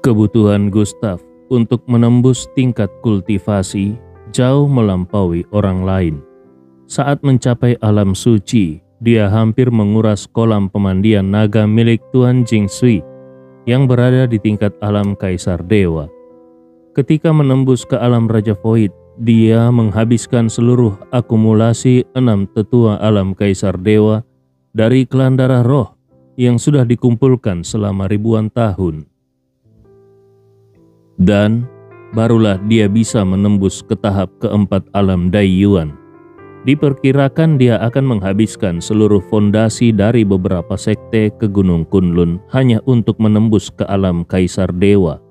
Kebutuhan Gustav untuk menembus tingkat kultivasi jauh melampaui orang lain. Saat mencapai alam suci, dia hampir menguras kolam pemandian naga milik Tuan Jingsui yang berada di tingkat alam Kaisar Dewa. Ketika menembus ke alam Raja Void, dia menghabiskan seluruh akumulasi 6 tetua alam Kaisar Dewa dari klan darah roh yang sudah dikumpulkan selama ribuan tahun. Dan barulah dia bisa menembus ke tahap keempat alam Daiyuan. Diperkirakan dia akan menghabiskan seluruh fondasi dari beberapa sekte ke Gunung Kunlun hanya untuk menembus ke alam Kaisar Dewa,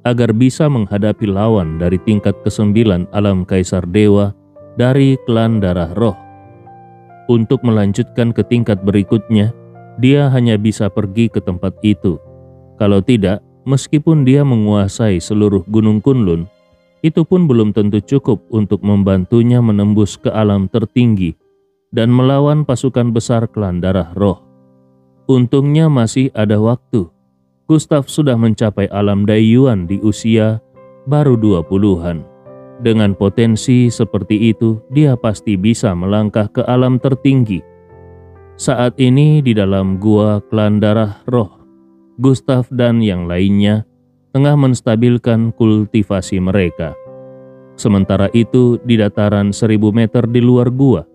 agar bisa menghadapi lawan dari tingkat ke-9 alam Kaisar Dewa dari klan darah roh. Untuk melanjutkan ke tingkat berikutnya, dia hanya bisa pergi ke tempat itu. Kalau tidak, meskipun dia menguasai seluruh Gunung Kunlun, itu pun belum tentu cukup untuk membantunya menembus ke alam tertinggi dan melawan pasukan besar klan darah roh. Untungnya masih ada waktu. Gustav sudah mencapai alam Daiyuan di usia baru 20-an. Dengan potensi seperti itu, dia pasti bisa melangkah ke alam tertinggi. Saat ini di dalam gua klan darah roh, Gustav dan yang lainnya tengah menstabilkan kultivasi mereka. Sementara itu di dataran 1000 meter di luar gua,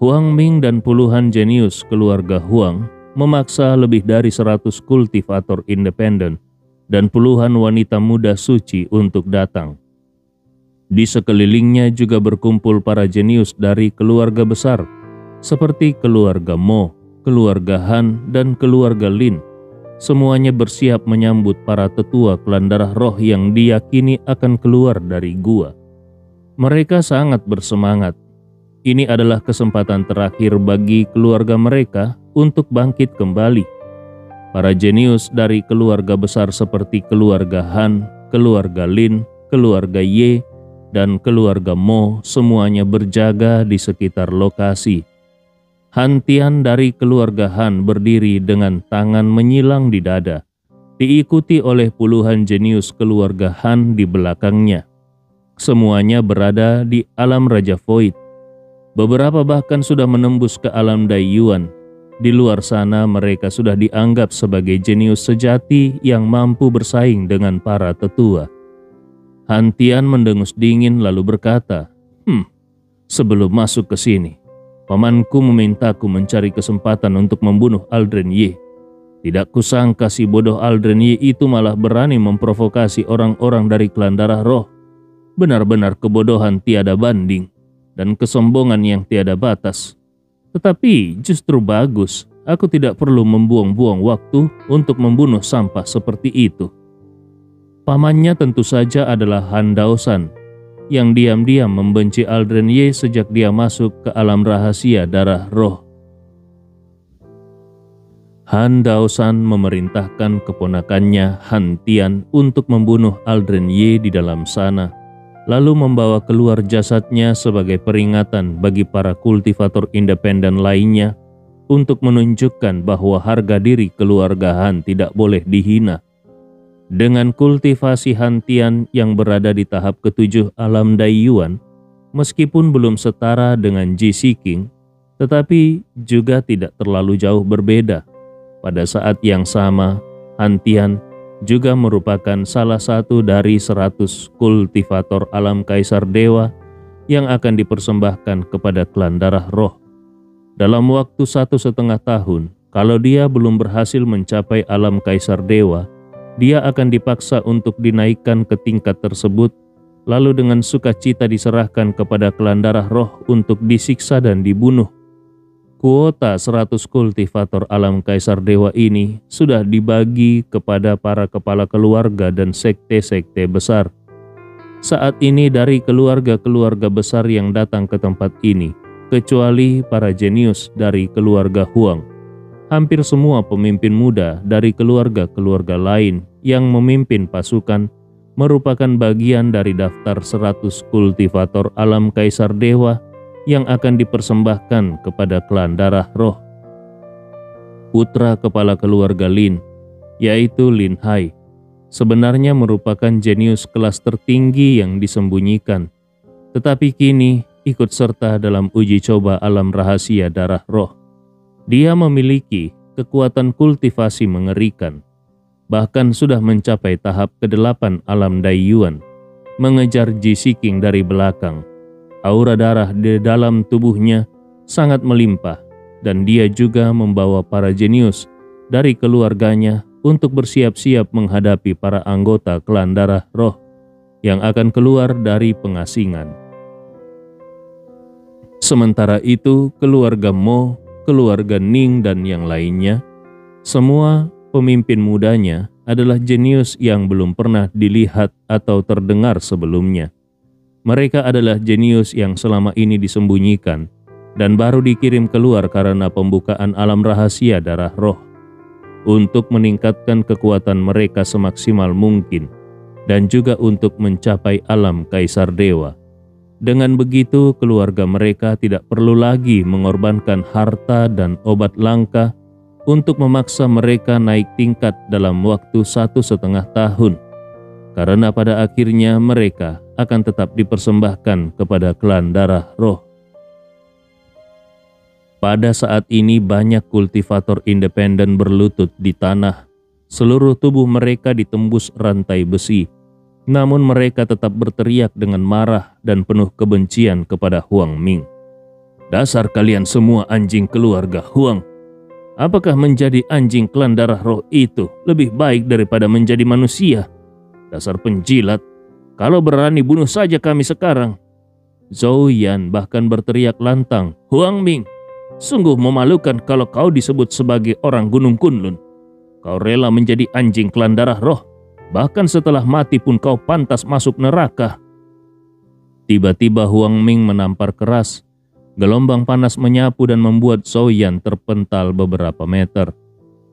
Huang Ming dan puluhan jenius keluarga Huang memaksa lebih dari 100 kultivator independen dan puluhan wanita muda suci untuk datang. Di sekelilingnya juga berkumpul para jenius dari keluarga besar seperti keluarga Mo, keluarga Han, dan keluarga Lin. Semuanya bersiap menyambut para tetua klan darah roh yang diyakini akan keluar dari gua. Mereka sangat bersemangat. Ini adalah kesempatan terakhir bagi keluarga mereka untuk bangkit kembali. Para jenius dari keluarga besar seperti keluarga Han, keluarga Lin, keluarga Ye, dan keluarga Mo semuanya berjaga di sekitar lokasi. Han Tian dari keluarga Han berdiri dengan tangan menyilang di dada, diikuti oleh puluhan jenius keluarga Han di belakangnya. Semuanya berada di alam Raja Void. Beberapa bahkan sudah menembus ke alam Daiyuan. Di luar sana mereka sudah dianggap sebagai jenius sejati yang mampu bersaing dengan para tetua. Han Tian mendengus dingin lalu berkata, sebelum masuk ke sini, pamanku memintaku mencari kesempatan untuk membunuh Aldren Ye. Tidak kusangka si bodoh Aldren Ye itu malah berani memprovokasi orang-orang dari klan darah roh. Benar-benar kebodohan tiada banding dan kesombongan yang tiada batas. Tetapi justru bagus, aku tidak perlu membuang-buang waktu untuk membunuh sampah seperti itu. Pamannya tentu saja adalah Han Daosan, yang diam-diam membenci Aldren Ye sejak dia masuk ke alam rahasia darah roh. Han Daosan memerintahkan keponakannya Han Tian untuk membunuh Aldren Ye di dalam sana, lalu membawa keluar jasadnya sebagai peringatan bagi para kultivator independen lainnya untuk menunjukkan bahwa harga diri keluarga Han tidak boleh dihina. Dengan kultivasi Han Tian yang berada di tahap ke-7 alam Daiyuan, meskipun belum setara dengan Ji King, tetapi juga tidak terlalu jauh berbeda. Pada saat yang sama, Han Tian juga merupakan salah satu dari 100 kultivator alam Kaisar Dewa yang akan dipersembahkan kepada klan darah roh. Dalam waktu 1,5 tahun, kalau dia belum berhasil mencapai alam Kaisar Dewa, dia akan dipaksa untuk dinaikkan ke tingkat tersebut, lalu dengan sukacita diserahkan kepada klan darah roh untuk disiksa dan dibunuh. Kuota 100 kultivator alam Kaisar Dewa ini sudah dibagi kepada para kepala keluarga dan sekte-sekte besar. Saat ini dari keluarga-keluarga besar yang datang ke tempat ini, kecuali para jenius dari keluarga Huang, hampir semua pemimpin muda dari keluarga-keluarga lain yang memimpin pasukan merupakan bagian dari daftar 100 kultivator alam Kaisar Dewa yang akan dipersembahkan kepada klan darah roh. Putra kepala keluarga Lin, yaitu Lin Hai, sebenarnya merupakan jenius kelas tertinggi yang disembunyikan, tetapi kini ikut serta dalam uji coba alam rahasia darah roh. Dia memiliki kekuatan kultivasi mengerikan, bahkan sudah mencapai tahap ke-8 alam Daiyuan, mengejar Ji Siking dari belakang. Aura darah di dalam tubuhnya sangat melimpah, dan dia juga membawa para jenius dari keluarganya untuk bersiap-siap menghadapi para anggota klan darah roh yang akan keluar dari pengasingan. Sementara itu, keluarga Mo, keluarga Ning, dan yang lainnya, semua pemimpin mudanya adalah jenius yang belum pernah dilihat atau terdengar sebelumnya. Mereka adalah jenius yang selama ini disembunyikan dan baru dikirim keluar karena pembukaan alam rahasia darah roh untuk meningkatkan kekuatan mereka semaksimal mungkin dan juga untuk mencapai alam kaisar dewa. Dengan begitu, keluarga mereka tidak perlu lagi mengorbankan harta dan obat langka untuk memaksa mereka naik tingkat dalam waktu 1,5 tahun. Karena pada akhirnya mereka akan tetap dipersembahkan kepada klan darah roh. Pada saat ini banyak kultivator independen berlutut di tanah. Seluruh tubuh mereka ditembus rantai besi. Namun mereka tetap berteriak dengan marah dan penuh kebencian kepada Huang Ming. Dasar kalian semua anjing keluarga Huang. Apakah menjadi anjing klan darah roh itu lebih baik daripada menjadi manusia? Dasar penjilat, kalau berani bunuh saja kami sekarang. Zhou Yan bahkan berteriak lantang, Huang Ming, sungguh memalukan kalau kau disebut sebagai orang Gunung Kunlun. Kau rela menjadi anjing klan darah roh, bahkan setelah mati pun kau pantas masuk neraka. Tiba-tiba Huang Ming menampar keras. Gelombang panas menyapu dan membuat Zhou Yan terpental beberapa meter.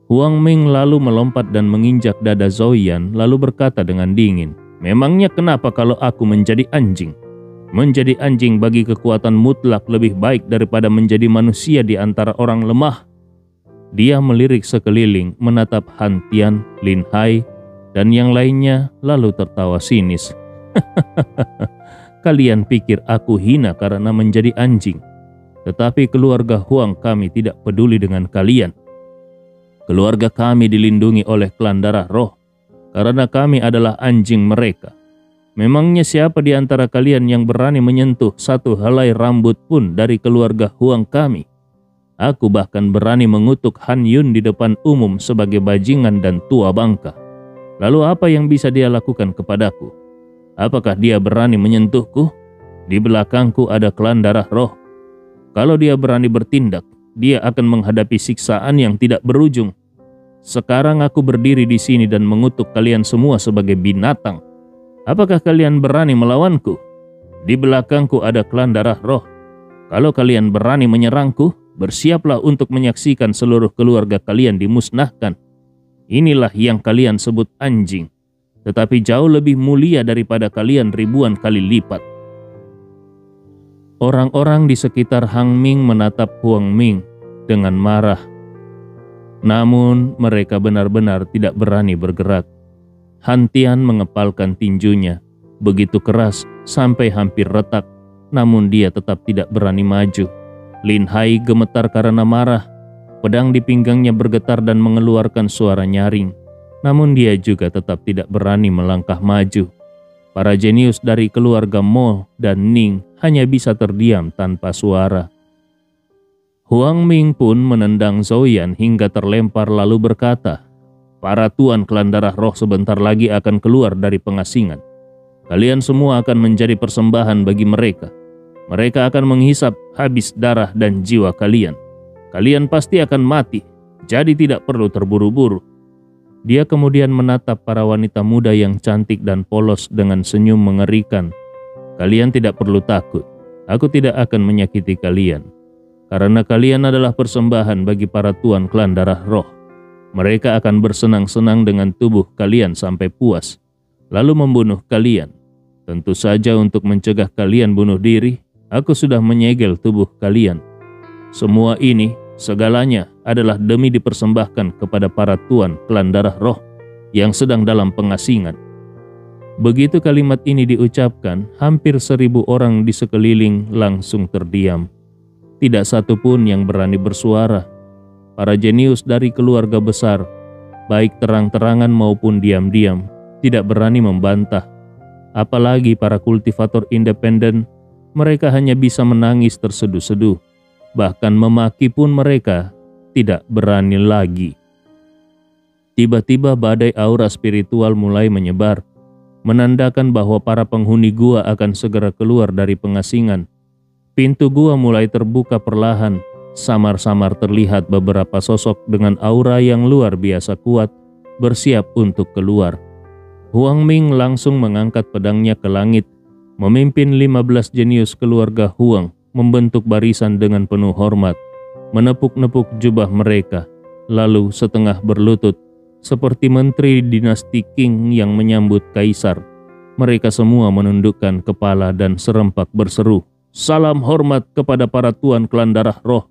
Huang Ming lalu melompat dan menginjak dada Zhou Yan lalu berkata dengan dingin, memangnya kenapa kalau aku menjadi anjing? Menjadi anjing bagi kekuatan mutlak lebih baik daripada menjadi manusia di antara orang lemah. Dia melirik sekeliling, menatap Han Tian, Lin Hai, dan yang lainnya lalu tertawa sinis. Kalian pikir aku hina karena menjadi anjing, tetapi keluarga Huang kami tidak peduli dengan kalian. Keluarga kami dilindungi oleh klan darah roh, karena kami adalah anjing mereka. Memangnya siapa di antara kalian yang berani menyentuh satu helai rambut pun dari keluarga Huang kami? Aku bahkan berani mengutuk Han Yun di depan umum sebagai bajingan dan tua bangka. Lalu apa yang bisa dia lakukan kepadaku? Apakah dia berani menyentuhku? Di belakangku ada klan darah roh. Kalau dia berani bertindak, dia akan menghadapi siksaan yang tidak berujung. Sekarang aku berdiri di sini dan mengutuk kalian semua sebagai binatang. Apakah kalian berani melawanku? Di belakangku ada klan darah roh. Kalau kalian berani menyerangku, bersiaplah untuk menyaksikan seluruh keluarga kalian dimusnahkan. Inilah yang kalian sebut anjing, tetapi jauh lebih mulia daripada kalian ribuan kali lipat. Orang-orang di sekitar Hang Ming menatap Huang Ming dengan marah. Namun mereka benar-benar tidak berani bergerak. Han Tian mengepalkan tinjunya, begitu keras sampai hampir retak, namun dia tetap tidak berani maju. Lin Hai gemetar karena marah. Pedang di pinggangnya bergetar dan mengeluarkan suara nyaring. Namun dia juga tetap tidak berani melangkah maju. Para jenius dari keluarga Mo dan Ning hanya bisa terdiam tanpa suara. Huang Ming pun menendang Zhou Yan hingga terlempar lalu berkata, para tuan klan darah roh sebentar lagi akan keluar dari pengasingan. Kalian semua akan menjadi persembahan bagi mereka. Mereka akan menghisap habis darah dan jiwa kalian. Kalian pasti akan mati, jadi tidak perlu terburu-buru. Dia kemudian menatap para wanita muda yang cantik dan polos dengan senyum mengerikan. Kalian tidak perlu takut, aku tidak akan menyakiti kalian. Karena kalian adalah persembahan bagi para tuan klan darah roh. Mereka akan bersenang-senang dengan tubuh kalian sampai puas, lalu membunuh kalian. Tentu saja untuk mencegah kalian bunuh diri, aku sudah menyegel tubuh kalian. Semua ini, segalanya adalah demi dipersembahkan kepada para tuan klan darah roh. yang sedang dalam pengasingan. Begitu kalimat ini diucapkan, hampir 1.000 orang di sekeliling langsung terdiam. Tidak satu pun yang berani bersuara. Para jenius dari keluarga besar, baik terang-terangan maupun diam-diam, tidak berani membantah. Apalagi para kultivator independen, mereka hanya bisa menangis terseduh-seduh. Bahkan memaki pun mereka tidak berani lagi. Tiba-tiba badai aura spiritual mulai menyebar, menandakan bahwa para penghuni gua akan segera keluar dari pengasingan. Pintu gua mulai terbuka perlahan, samar-samar terlihat beberapa sosok dengan aura yang luar biasa kuat, bersiap untuk keluar. Huang Ming langsung mengangkat pedangnya ke langit, memimpin 15 jenius keluarga Huang membentuk barisan dengan penuh hormat, menepuk-nepuk jubah mereka, lalu setengah berlutut, seperti menteri dinasti Qing yang menyambut kaisar. Mereka semua menundukkan kepala dan serempak berseru, "Salam hormat kepada para tuan klan darah roh.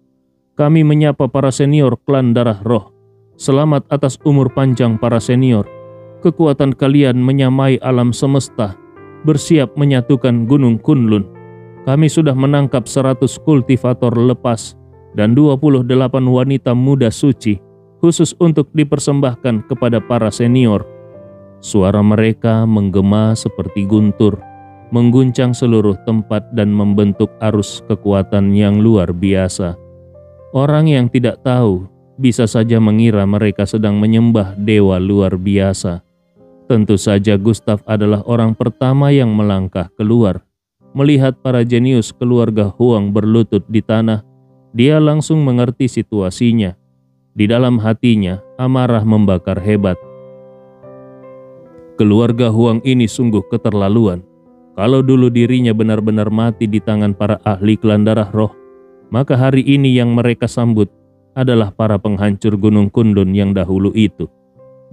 Kami menyapa para senior klan darah roh. Selamat atas umur panjang para senior. Kekuatan kalian menyamai alam semesta, bersiap menyatukan Gunung Kunlun. Kami sudah menangkap 100 kultivator lepas dan 28 wanita muda suci, khusus untuk dipersembahkan kepada para senior." Suara mereka menggema seperti guntur, mengguncang seluruh tempat dan membentuk arus kekuatan yang luar biasa. Orang yang tidak tahu bisa saja mengira mereka sedang menyembah dewa luar biasa. Tentu saja Gustav adalah orang pertama yang melangkah keluar. Melihat para jenius keluarga Huang berlutut di tanah, dia langsung mengerti situasinya. Di dalam hatinya, amarah membakar hebat. Keluarga Huang ini sungguh keterlaluan. Kalau dulu dirinya benar-benar mati di tangan para ahli klan darah roh, maka hari ini yang mereka sambut adalah para penghancur Gunung Kunlun yang dahulu itu.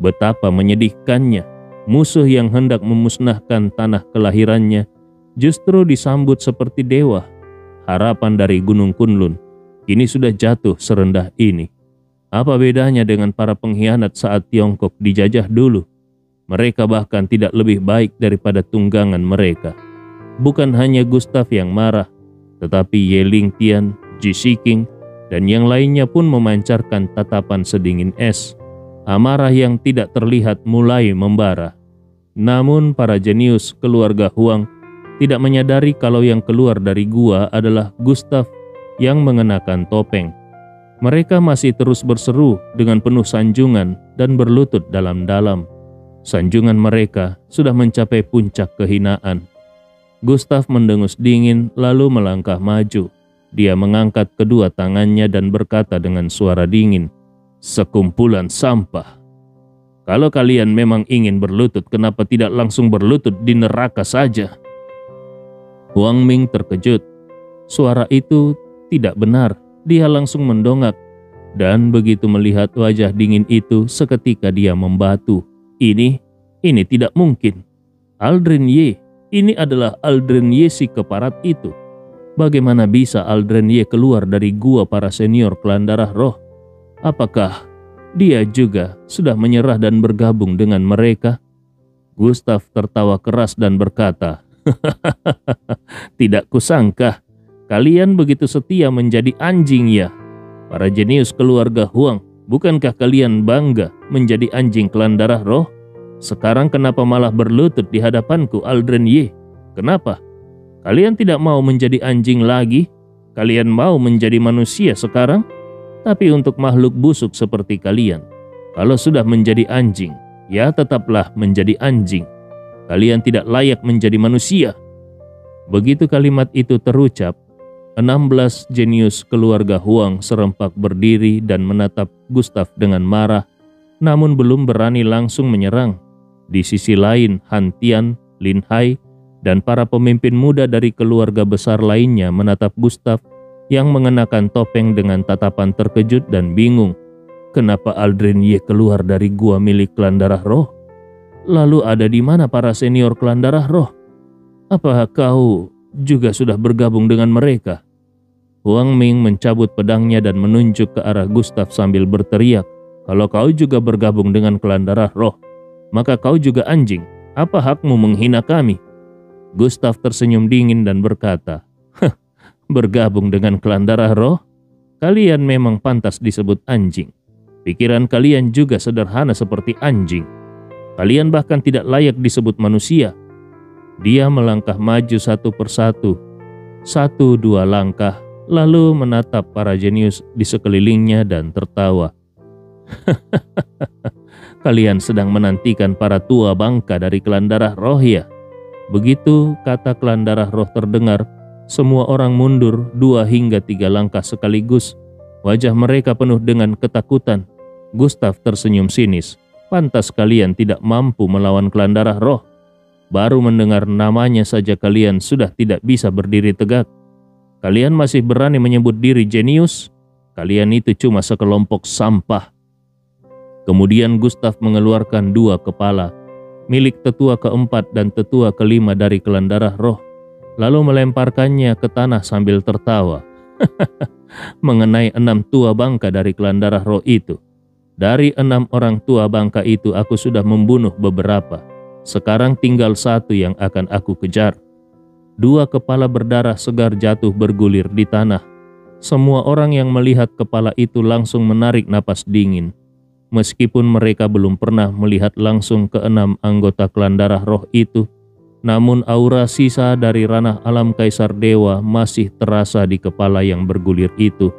Betapa menyedihkannya, musuh yang hendak memusnahkan tanah kelahirannya justru disambut seperti dewa. Harapan dari Gunung Kunlun kini sudah jatuh serendah ini. Apa bedanya dengan para pengkhianat saat Tiongkok dijajah dulu? Mereka bahkan tidak lebih baik daripada tunggangan mereka. Bukan hanya Gustav yang marah, tetapi Ye Lingtian, Ji Shiqing, dan yang lainnya pun memancarkan tatapan sedingin es. Amarah yang tidak terlihat mulai membara. Namun para jenius keluarga Huang tidak menyadari kalau yang keluar dari gua adalah Gustav yang mengenakan topeng. Mereka masih terus berseru dengan penuh sanjungan dan berlutut dalam-dalam. Sanjungan mereka sudah mencapai puncak kehinaan. Gustav mendengus dingin lalu melangkah maju. Dia mengangkat kedua tangannya dan berkata dengan suara dingin, "Sekumpulan sampah. Kalau kalian memang ingin berlutut, kenapa tidak langsung berlutut di neraka saja?" Huang Ming terkejut. Suara itu tidak benar. Dia langsung mendongak, dan begitu melihat wajah dingin itu, seketika dia membatu. Ini tidak mungkin. Aldrin Ye, ini adalah Aldrin Ye si keparat itu. Bagaimana bisa Aldrin Ye keluar dari gua para senior klan darah roh? Apakah dia juga sudah menyerah dan bergabung dengan mereka? Gustav tertawa keras dan berkata, "Tidak kusangka kalian begitu setia menjadi anjing ya. Para jenius keluarga Huang, bukankah kalian bangga menjadi anjing klan darah roh? Sekarang kenapa malah berlutut di hadapanku, Aldrin Ye? Kenapa? Kalian tidak mau menjadi anjing lagi? Kalian mau menjadi manusia sekarang? Tapi untuk makhluk busuk seperti kalian, kalau sudah menjadi anjing, ya tetaplah menjadi anjing. Kalian tidak layak menjadi manusia." Begitu kalimat itu terucap, 16 jenius keluarga Huang serempak berdiri dan menatap Gustav dengan marah, namun belum berani langsung menyerang. Di sisi lain, Han Tian, Lin Hai, dan para pemimpin muda dari keluarga besar lainnya menatap Gustav yang mengenakan topeng dengan tatapan terkejut dan bingung. Kenapa Aldrin Ye keluar dari gua milik klan darah roh? Lalu ada di mana para senior klan darah roh? Apakah kau juga sudah bergabung dengan mereka? Huang Ming mencabut pedangnya dan menunjuk ke arah Gustav sambil berteriak, "Kalau kau juga bergabung dengan klan darah roh, Maka kau juga anjing, apa hakmu menghina kami? Gustav tersenyum dingin dan berkata, bergabung dengan klan darah roh? Kalian memang pantas disebut anjing. Pikiran kalian juga sederhana seperti anjing. Kalian bahkan tidak layak disebut manusia. Dia melangkah maju satu persatu, 1-2 langkah, lalu menatap para jenius di sekelilingnya dan tertawa. Kalian sedang menantikan para tua bangka dari klan darah roh ya? Begitu kata klan darah roh terdengar, semua orang mundur 2 hingga 3 langkah sekaligus. Wajah mereka penuh dengan ketakutan. Gustav tersenyum sinis. Pantas kalian tidak mampu melawan klan darah roh. Baru mendengar namanya saja kalian sudah tidak bisa berdiri tegak. Kalian masih berani menyebut diri jenius? Kalian itu cuma sekelompok sampah. Kemudian Gustav mengeluarkan 2 kepala, milik tetua keempat dan tetua kelima dari klan darah roh, lalu melemparkannya ke tanah sambil tertawa. Mengenai 6 tua bangka dari klan darah roh itu. Dari 6 orang tua bangka itu aku sudah membunuh beberapa. Sekarang tinggal 1 yang akan aku kejar. 2 kepala berdarah segar jatuh bergulir di tanah. Semua orang yang melihat kepala itu langsung menarik napas dingin. Meskipun mereka belum pernah melihat langsung ke-6 anggota klan darah roh itu, namun aura sisa dari ranah alam kaisar dewa masih terasa di kepala yang bergulir itu.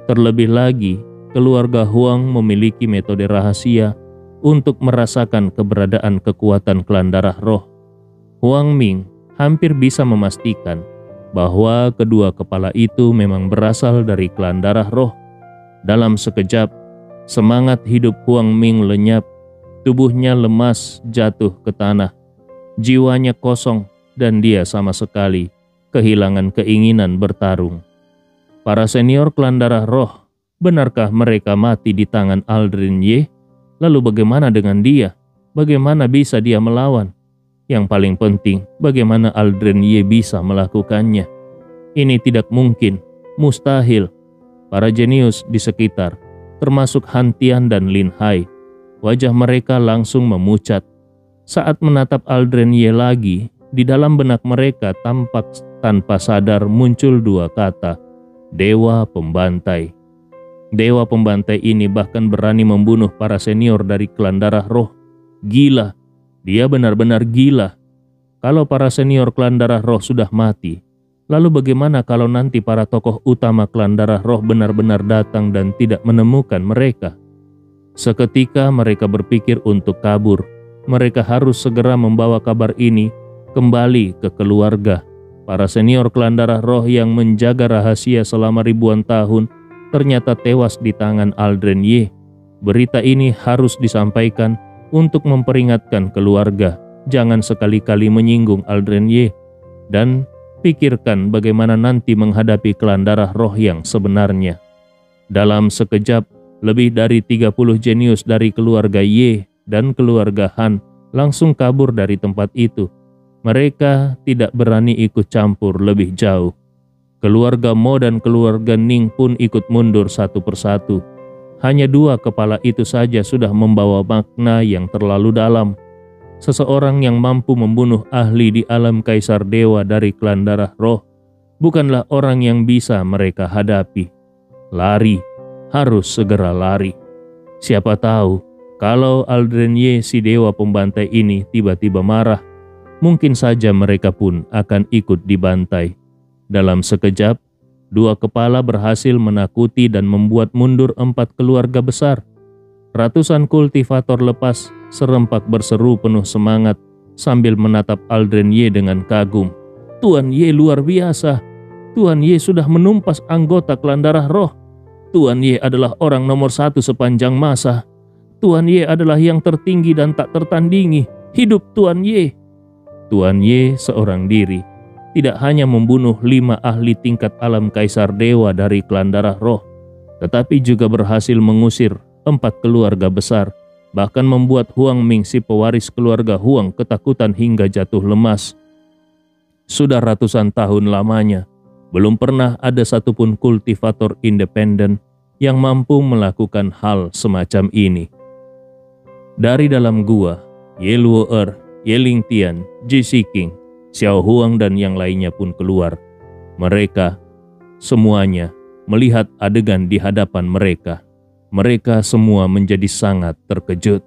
Terlebih lagi, keluarga Huang memiliki metode rahasia untuk merasakan keberadaan kekuatan klan darah roh. Huang Ming hampir bisa memastikan bahwa kedua kepala itu memang berasal dari klan darah roh. Dalam sekejap, semangat hidup Huang Ming lenyap, tubuhnya lemas jatuh ke tanah, jiwanya kosong dan dia sama sekali kehilangan keinginan bertarung. Para senior klan darah roh, benarkah mereka mati di tangan Aldrin Ye? Lalu bagaimana dengan dia? Bagaimana bisa dia melawan? Yang paling penting, bagaimana Aldrin Ye bisa melakukannya? Ini tidak mungkin, mustahil. Para jenius di sekitar, termasuk Han Tian dan Lin Hai, wajah mereka langsung memucat. Saat menatap Aldrin Ye lagi, di dalam benak mereka tampak tanpa sadar muncul 2 kata, Dewa Pembantai. Dewa Pembantai ini bahkan berani membunuh para senior dari klan darah roh. Gila, dia benar-benar gila. Kalau para senior klan darah roh sudah mati, lalu bagaimana kalau nanti para tokoh utama klan darah roh benar-benar datang dan tidak menemukan mereka? Seketika mereka berpikir untuk kabur. Mereka harus segera membawa kabar ini kembali ke keluarga. Para senior klan darah roh yang menjaga rahasia selama ribuan tahun ternyata tewas di tangan Aldrin Ye. Berita ini harus disampaikan untuk memperingatkan keluarga. Jangan sekali-kali menyinggung Aldrin Ye. Dan pikirkan bagaimana nanti menghadapi klan darah roh yang sebenarnya. Dalam sekejap, lebih dari 30 jenius dari keluarga Ye dan keluarga Han langsung kabur dari tempat itu. Mereka tidak berani ikut campur lebih jauh. Keluarga Mo dan keluarga Ning pun ikut mundur satu persatu. Hanya 2 kepala itu saja sudah membawa makna yang terlalu dalam. Seseorang yang mampu membunuh ahli di alam kaisar dewa dari klan darah roh bukanlah orang yang bisa mereka hadapi. Lari, harus segera lari. Siapa tahu kalau Aldrin Ye si dewa pembantai ini tiba-tiba marah, mungkin saja mereka pun akan ikut dibantai. Dalam sekejap, 2 kepala berhasil menakuti dan membuat mundur 4 keluarga besar. Ratusan kultivator lepas serempak berseru penuh semangat sambil menatap Aldrin Ye dengan kagum. Tuan Ye luar biasa. Tuan Ye sudah menumpas anggota klan darah roh. Tuan Ye adalah orang nomor 1 sepanjang masa. Tuan Ye adalah yang tertinggi dan tak tertandingi. Hidup Tuan Ye. Tuan Ye seorang diri tidak hanya membunuh 5 ahli tingkat alam kaisar dewa dari klan darah roh, tetapi juga berhasil mengusir 4 keluarga besar, bahkan membuat Huang Ming si pewaris keluarga Huang ketakutan hingga jatuh lemas. Sudah ratusan tahun lamanya, belum pernah ada satupun kultivator independen yang mampu melakukan hal semacam ini. Dari dalam gua, Ye Luo Er, Ye Ling Tian, Ji Siking, Xiao Huang dan yang lainnya pun keluar. Mereka semuanya melihat adegan di hadapan mereka. Mereka semua menjadi sangat terkejut.